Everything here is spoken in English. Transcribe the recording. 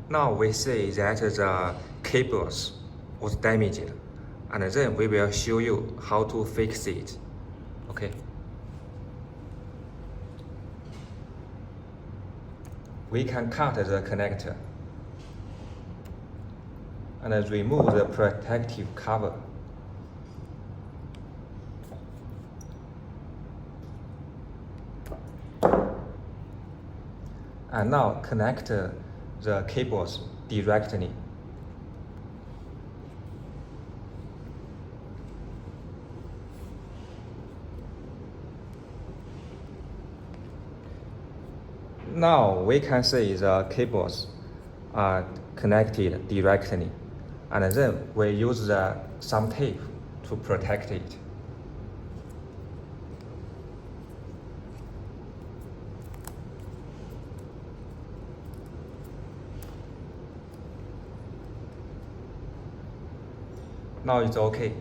Now we say that the cables was damaged, and then we will show you how to fix it. Okay. We can cut the connector and remove the protective cover. And now connect the cables directly. Now we can see the cables are connected directly, and then we use some tape to protect it. Now it's okay.